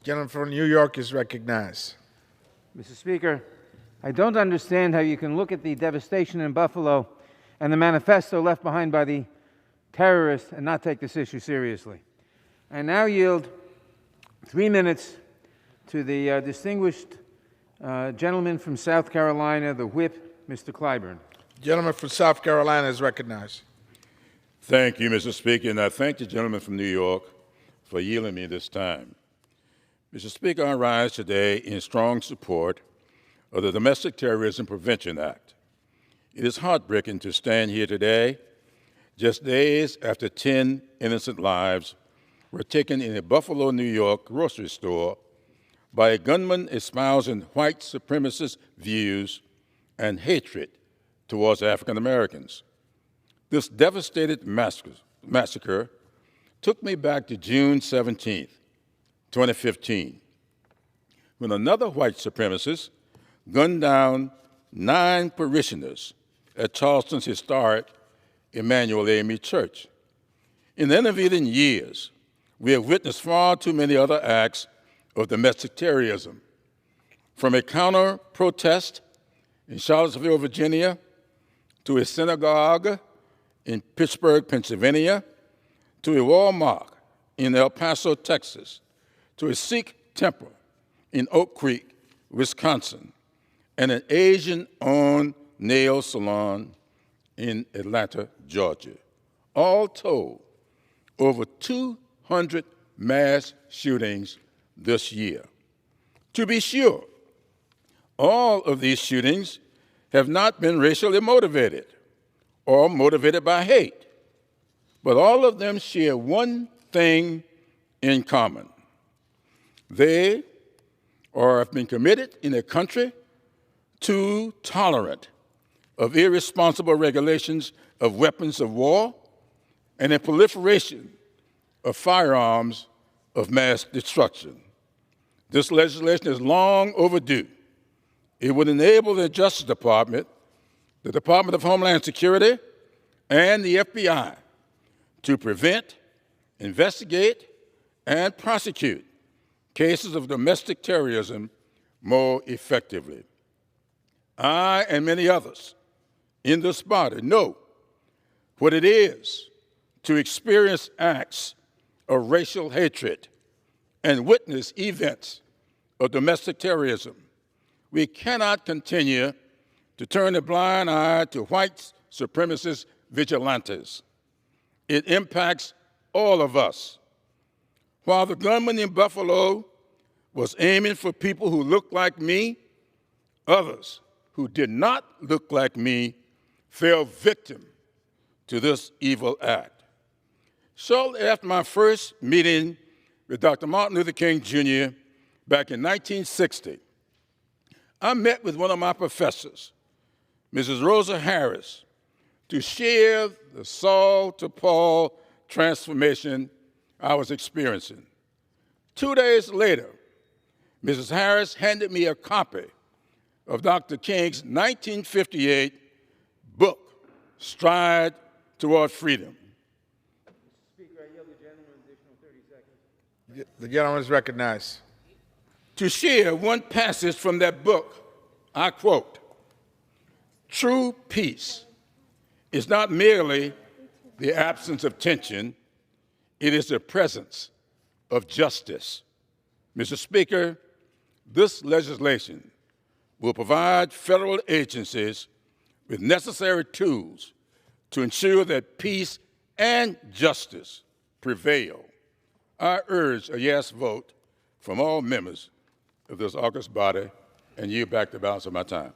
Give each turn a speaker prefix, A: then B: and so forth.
A: Gentleman from New York is recognized.
B: Mr. Speaker, I don't understand how you can look at the devastation in Buffalo and the manifesto left behind by the terrorists and not take this issue seriously. I now yield 3 minutes to the distinguished gentleman from South Carolina, the whip, Mr. Clyburn.
A: Gentleman from South Carolina is recognized.
C: Thank you, Mr. Speaker, and I thank the gentleman from New York for yielding me this time. Mr. Speaker, I rise today in strong support of the Domestic Terrorism Prevention Act. It is heartbreaking to stand here today, just days after 10 innocent lives were taken in a Buffalo, New York grocery store by a gunman espousing white supremacist views and hatred towards African Americans. This devastating massacre took me back to June 17, 2015, when another white supremacist gunned down 9 parishioners at Charleston's historic Emmanuel AME Church. In the intervening years, we have witnessed far too many other acts of domestic terrorism, from a counter-protest in Charlottesville, Virginia, to a synagogue in Pittsburgh, Pennsylvania, to a Walmart in El Paso, Texas, to a Sikh temple in Oak Creek, Wisconsin, and an Asian-owned nail salon in Atlanta, Georgia. All told, over 200 mass shootings this year. To be sure, all of these shootings have not been racially motivated or motivated by hate, but all of them share one thing in common. They have been committed in a country too tolerant of irresponsible regulations of weapons of war and a proliferation of firearms of mass destruction. This legislation is long overdue. It would enable the Justice Department, the Department of Homeland Security, and the FBI to prevent, investigate, and prosecute cases of domestic terrorism more effectively. I and many others in this body know what it is to experience acts of racial hatred and witness events of domestic terrorism. We cannot continue to turn a blind eye to white supremacist vigilantes. It impacts all of us. While the gunman in Buffalo was aiming for people who looked like me, others who did not look like me fell victim to this evil act. Shortly after my first meeting with Dr. Martin Luther King Jr. back in 1960, I met with one of my professors, Mrs. Rosa Harris, to share the Saul to Paul transformation I was experiencing. 2 days later, Mrs. Harris handed me a copy of Dr. King's 1958 book, Stride Toward Freedom.
B: Speaker, I yield the gentleman an additional 30 seconds.
A: The gentleman is recognized.
C: To share one passage from that book, I quote, "True peace is not merely the absence of tension, it is the presence of justice." Mr. Speaker, this legislation will provide federal agencies with necessary tools to ensure that peace and justice prevail. I urge a yes vote from all members of this august body and yield back the balance of my time.